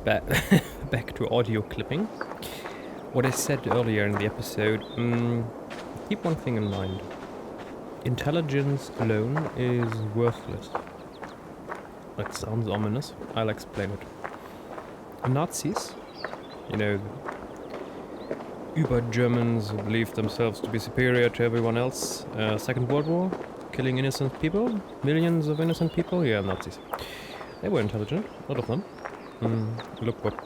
back to audio clipping. What I said earlier in the episode, keep one thing in mind. Intelligence alone is worthless. That sounds ominous. I'll explain it. Nazis, Uber-Germans who believed themselves to be superior to everyone else. Second World War, killing innocent people, millions of innocent people. Yeah, Nazis. They were intelligent, a lot of them. Look what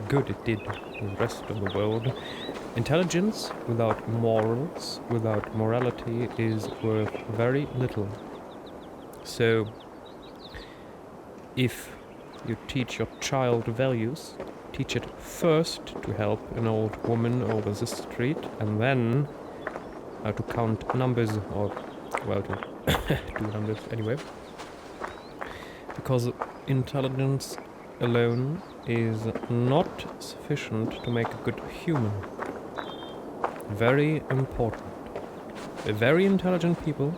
good it did to the rest of the world. Intelligence without morals, without morality, is worth very little. So, if you teach your child values, teach it first to help an old woman over the street, and then how to count numbers, or, well, to do numbers anyway. Because intelligence alone is not sufficient to make a good human. Very important. Very intelligent people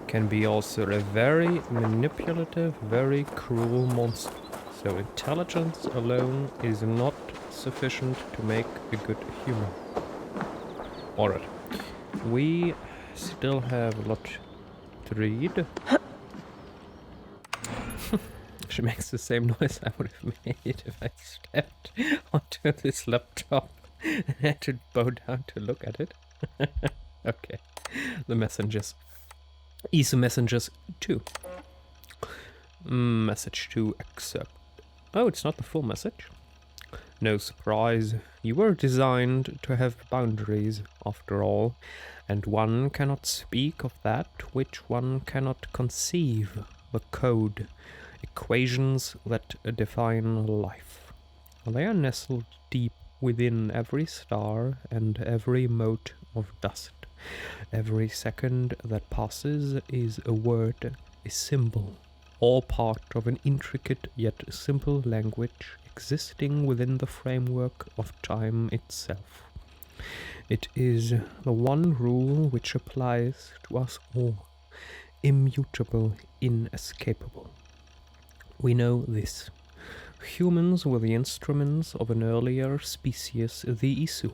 can be also a very manipulative, very cruel monster. So intelligence alone is not sufficient to make a good human. Alright. We still have a lot to read. She makes the same noise I would have made if I stepped onto this laptop and had to bow down to look at it. Okay. The Messengers. Messengers 2. Message to accept. Oh, it's not the full message. No surprise. You were designed to have boundaries, after all, and one cannot speak of that which one cannot conceive. The code. Equations that define life. They are nestled deep within every star and every mote of dust. Every second that passes is a word, a symbol, all part of an intricate yet simple language existing within the framework of time itself. It is the one rule which applies to us all, immutable, inescapable. We know this. Humans were the instruments of an earlier species, the Isu.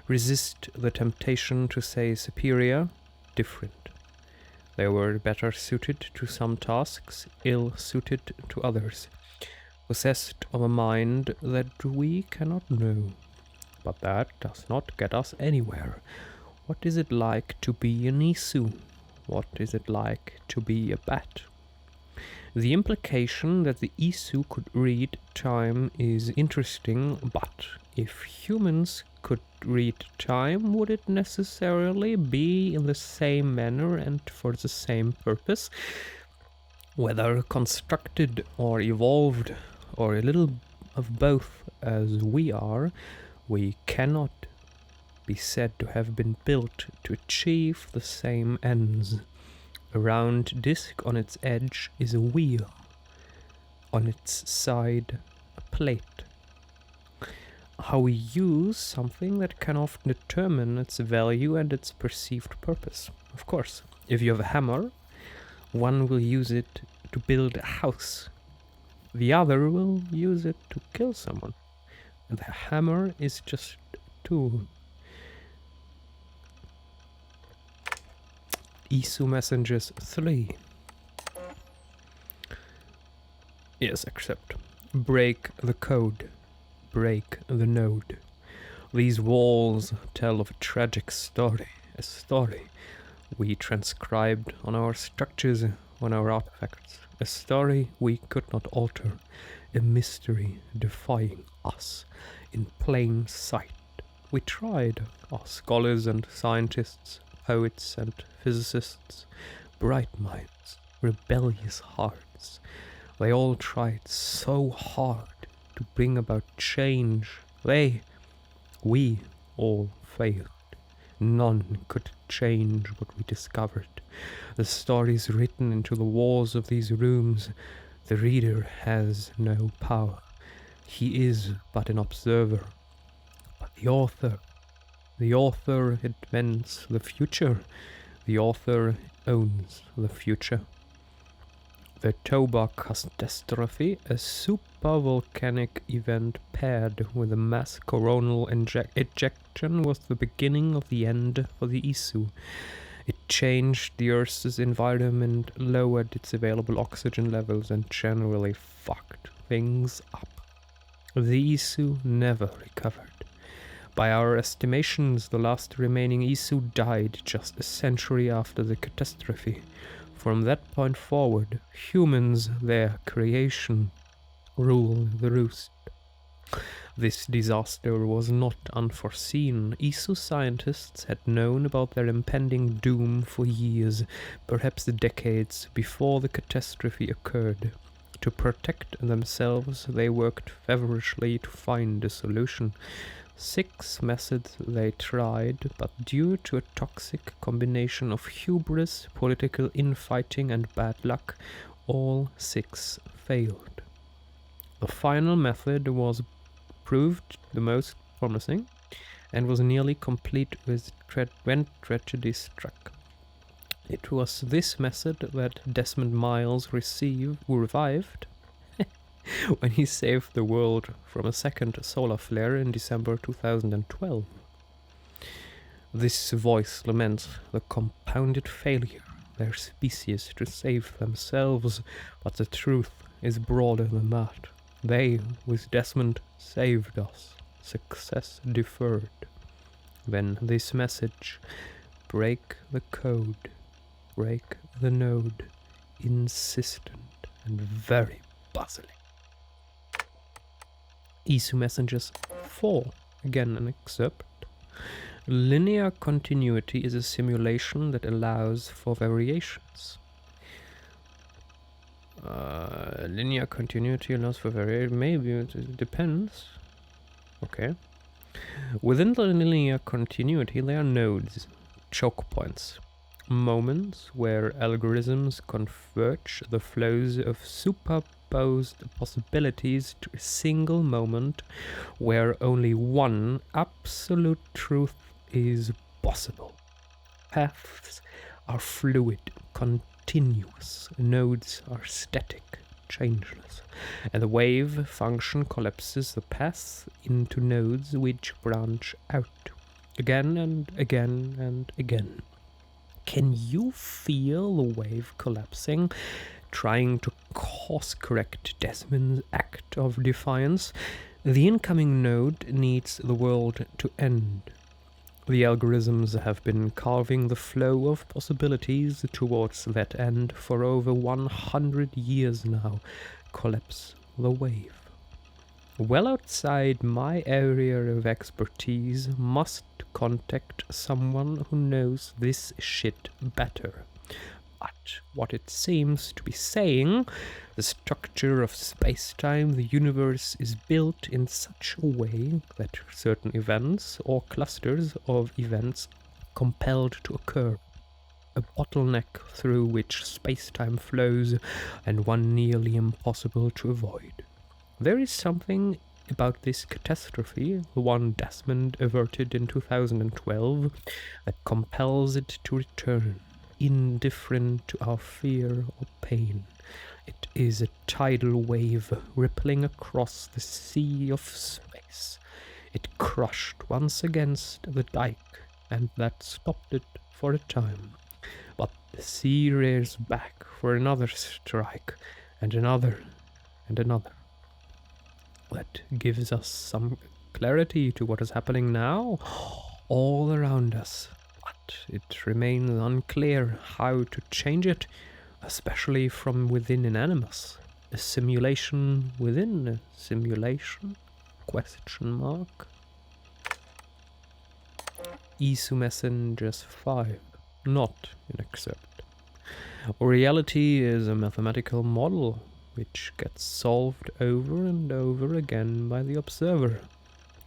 Resist the temptation to say superior, different. They were better suited to some tasks, ill suited to others. Possessed of a mind that we cannot know. But that does not get us anywhere. What is it like to be an Isu? What is it like to be a bat? The implication that the Isu could read time is interesting, but if humans could read time, would it necessarily be in the same manner and for the same purpose? Whether constructed or evolved, or a little of both as we are, we cannot be said to have been built to achieve the same ends. A round disc on its edge is a wheel. On its side, a plate. How we use something that can often determine its value and its perceived purpose. Of course, if you have a hammer, one will use it to build a house. The other will use it to kill someone. And the hammer is just a tool. Isu Messengers 3. Yes, accept. Break the code. Break the node. These walls tell of a tragic story. A story we transcribed on our structures, on our artifacts. A story we could not alter. A mystery defying us in plain sight. We tried, our scholars and scientists, poets and physicists, bright minds, rebellious hearts. They all tried so hard to bring about change. We all failed. None could change what we discovered. The stories written into the walls of these rooms, the reader has no power. He is but an observer. But the author invents the future. The author owns the future. The Toba catastrophe, a supervolcanic event paired with a mass coronal ejection, was the beginning of the end for the Isu. It changed the Earth's environment, lowered its available oxygen levels, and generally fucked things up. The Isu never recovered. By our estimations, the last remaining Isu died just a century after the catastrophe. From that point forward, humans, their creation, ruled the roost. This disaster was not unforeseen. Isu scientists had known about their impending doom for years, perhaps decades, before the catastrophe occurred. To protect themselves, they worked feverishly to find a solution. 6 methods they tried, but due to a toxic combination of hubris, political infighting, and bad luck, all 6 failed. The final method was proved the most promising, and was nearly complete when tragedy struck. It was this method that Desmond Miles revived when he saved the world from a second solar flare in December 2012. This voice laments the compounded failure of their species to save themselves, but the truth is broader than that. They, with Desmond, saved us. Success deferred. Then this message: break the code, break the node, insistent and very puzzling. Isu Messangers 4, again an excerpt. Linear continuity is a simulation that allows for variations. Linear continuity allows for variation. Maybe it depends. Okay. Within the linear continuity, there are nodes, choke points, moments where algorithms converge the flows of superposed possibilities to a single moment where only one absolute truth is possible. Paths are fluid, continuous, nodes are static, changeless, and the wave function collapses the paths into nodes which branch out again and again and again. Can you feel the wave collapsing, trying to course-correct Desmond's act of defiance? The incoming node needs the world to end. The algorithms have been carving the flow of possibilities towards that end for over 100 years now. Collapse the wave. Well outside my area of expertise, must contact someone who knows this shit better. But what it seems to be saying, the structure of space-time, the universe is built in such a way that certain events or clusters of events compelled to occur. A bottleneck through which space-time flows, and one nearly impossible to avoid. There is something about this catastrophe, the one Desmond averted in 2012, that compels it to return, indifferent to our fear or pain. It is a tidal wave rippling across the sea of space. It crushed once against the dike, and that stopped it for a time. But the sea rears back for another strike, and another, and another. That gives us some clarity to what is happening now, all around us. But it remains unclear how to change it, especially from within an animus. A simulation within a simulation? Question mark. Isu Messangers 5. Not an excerpt. Reality is a mathematical model which gets solved over and over again by the observer.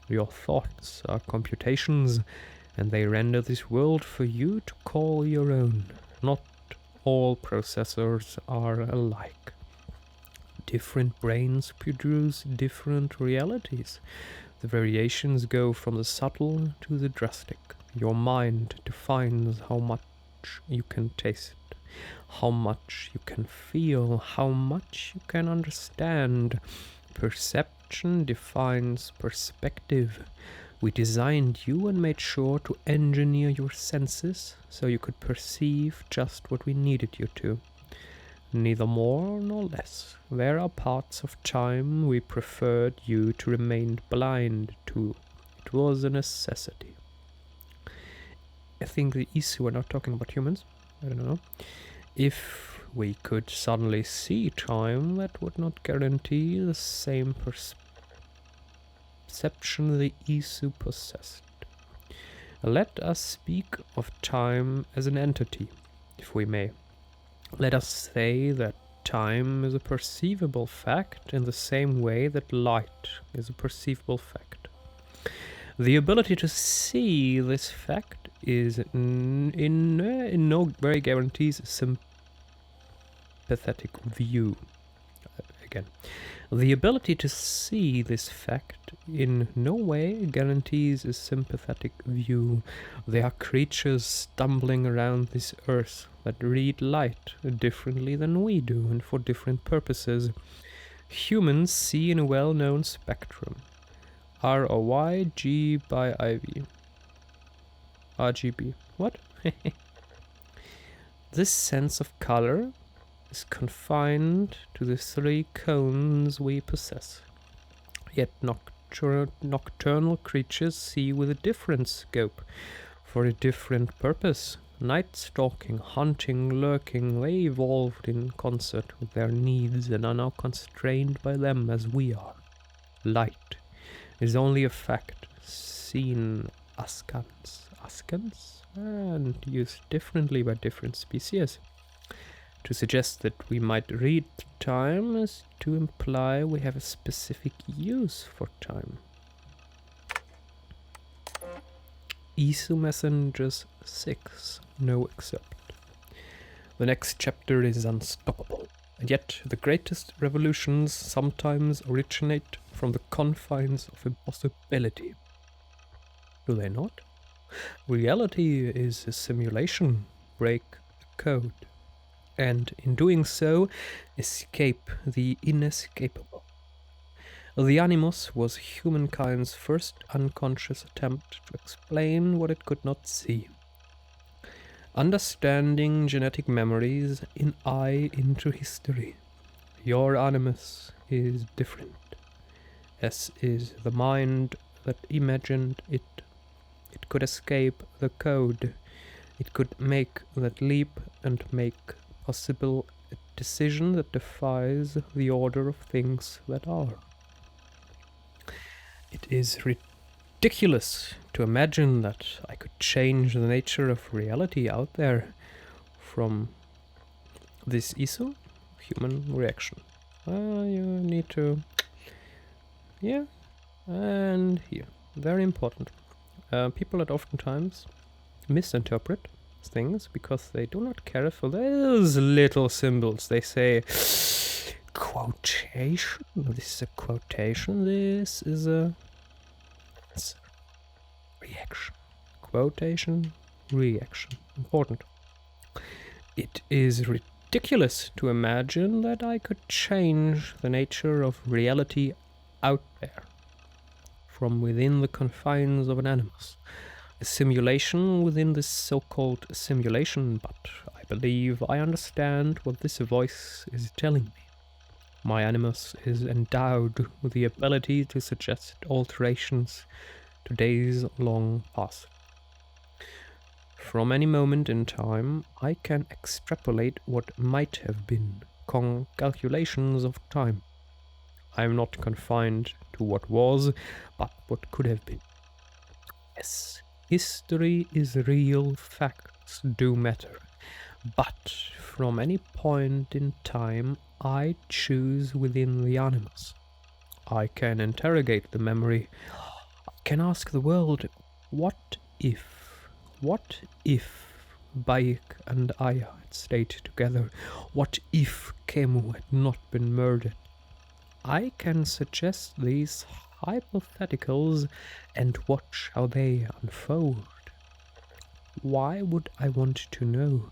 Your thoughts are computations, and they render this world for you to call your own. Not all processors are alike. Different brains produce different realities. The variations go from the subtle to the drastic. Your mind defines how much you can taste. how much you can feel, how much you can understand. Perception defines perspective. We designed you and made sure to engineer your senses so you could perceive just what we needed you to. Neither more nor less. There are parts of time we preferred you to remain blind to. It was a necessity. I think the Isu are not talking about humans. I don't know. If we could suddenly see time, that would not guarantee the same perception the Isu possessed. Let us speak of time as an entity, if we may. Let us say that time is a perceivable fact in the same way that light is a perceivable fact. The ability to see this fact is in no way guarantees a sympathetic view. Again, the ability to see this fact in no way guarantees a sympathetic view. There are creatures stumbling around this earth that read light differently than we do and for different purposes. Humans see in a well-known spectrum. ROY, G by IV. RGB. What? This sense of color is confined to the 3 cones we possess. Yet nocturnal creatures see with a different scope, for a different purpose. Night stalking, hunting, lurking, they evolved in concert with their needs and are now constrained by them as we are. Light is only a fact seen askance, and used differently by different species. To suggest that we might read time is to imply we have a specific use for time. Isu Messangers 6, no except. The next chapter is unstoppable, and yet the greatest revolutions sometimes originate from the confines of impossibility. Do they not? Reality is a simulation. Break the code. And in doing so, escape the inescapable. The Animus was humankind's first unconscious attempt to explain what it could not see. Understanding genetic memories in eye into history. Your Animus is different, as is the mind that imagined it. It could escape the code. It could make that leap and make possible a decision that defies the order of things that are. It is ridiculous to imagine that I could change the nature of reality out there from this Isu human reaction. You need to... Yeah, and here. Very important. People that oftentimes misinterpret things because they do not care for those little symbols. They say, quotation, this is a quotation, this is a reaction. Quotation, reaction. Important. It is ridiculous to imagine that I could change the nature of reality out there, from within the confines of an animus. A simulation within this so-called simulation, but I believe I understand what this voice is telling me. My animus is endowed with the ability to suggest alterations to days long past. From any moment in time, I can extrapolate what might have been, calculations of time. I am not confined to what was, but what could have been. Yes, history is real, facts do matter, but from any point in time I choose within the animus. I can interrogate the memory. I can ask the world, what if Bayek and I had stayed together? What if Kemu had not been murdered? I can suggest these hypotheticals and watch how they unfold. Why would I want to know?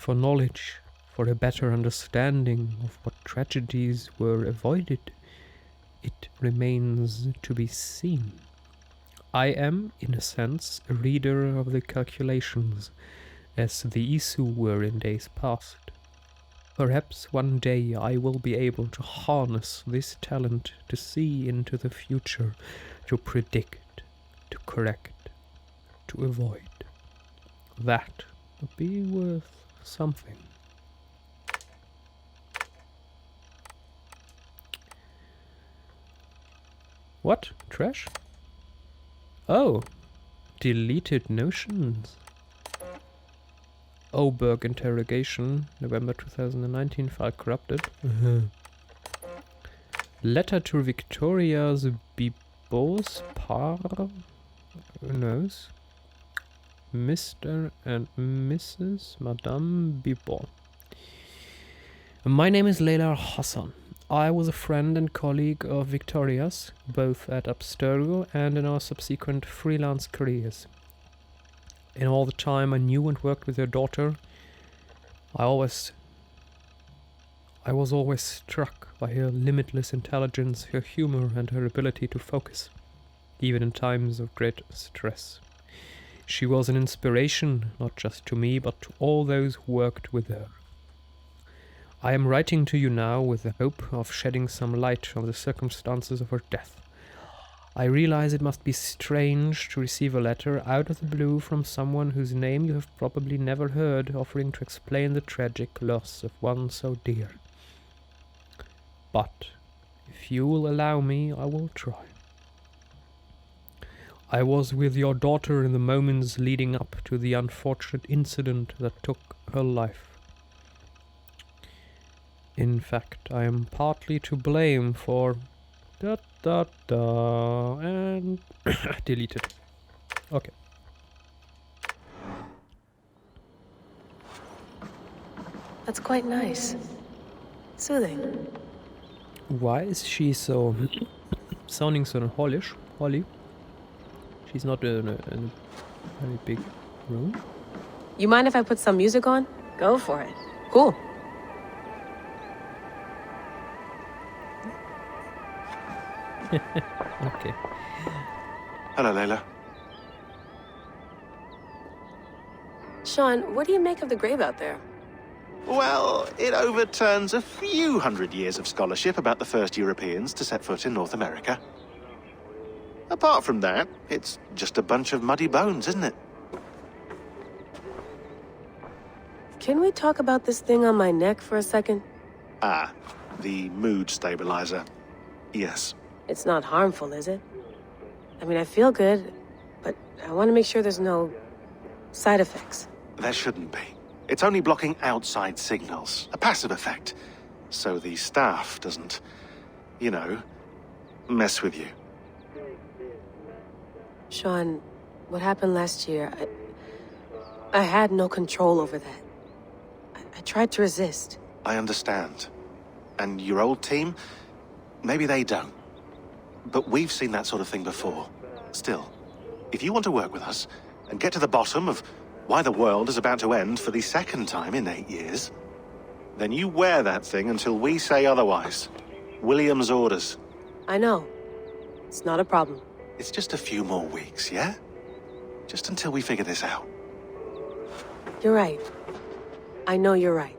for knowledge, for a better understanding of what tragedies were avoided, it remains to be seen. I am, in a sense, a reader of the calculations, as the Isu were in days past. Perhaps one day I will be able to harness this talent to see into the future, to predict, to correct, to avoid. That would be worth something. What? Trash? Oh, deleted notions. Oberg interrogation, November 2019, file corrupted. Letter to Victoria's Bibeau's par... Who knows? Mr. and Mrs. Madame Bibeau. My name is Leila Hassan. I was a friend and colleague of Victoria's, both at Abstergo and in our subsequent freelance careers. In all the time I knew and worked with her daughter, I was always struck by her limitless intelligence, her humor, and her ability to focus, even in times of great stress. She was an inspiration, not just to me, but to all those who worked with her. I am writing to you now with the hope of shedding some light on the circumstances of her death. I realize it must be strange to receive a letter out of the blue from someone whose name you have probably never heard, offering to explain the tragic loss of one so dear. But, if you will allow me, I will try. I was with your daughter in the moments leading up to the unfortunate incident that took her life. In fact, I am partly to blame for... and... deleted. Okay. That's quite nice. Soothing. Why is she so... sounding so Holly? She's not in a very big room. You mind if I put some music on? Go for it. Cool. Okay. Hello, Layla. Sean, what do you make of the grave out there? Well, it overturns a few hundred years of scholarship about the first Europeans to set foot in North America. Apart from that, it's just a bunch of muddy bones, isn't it? Can we talk about this thing on my neck for a second? Ah, the mood stabilizer. Yes. It's not harmful, is it? I mean, I feel good, but I want to make sure there's no side effects. There shouldn't be. It's only blocking outside signals, a passive effect, so the staff doesn't, you know, mess with you. Sean, what happened last year, I had no control over that. I tried to resist. I understand. And your old team, maybe they don't. But we've seen that sort of thing before. Still, if you want to work with us and get to the bottom of why the world is about to end for the second time in 8 years, then you wear that thing until we say otherwise. William's orders. I know. It's not a problem. It's just a few more weeks, yeah? Just until we figure this out. You're right. I know you're right.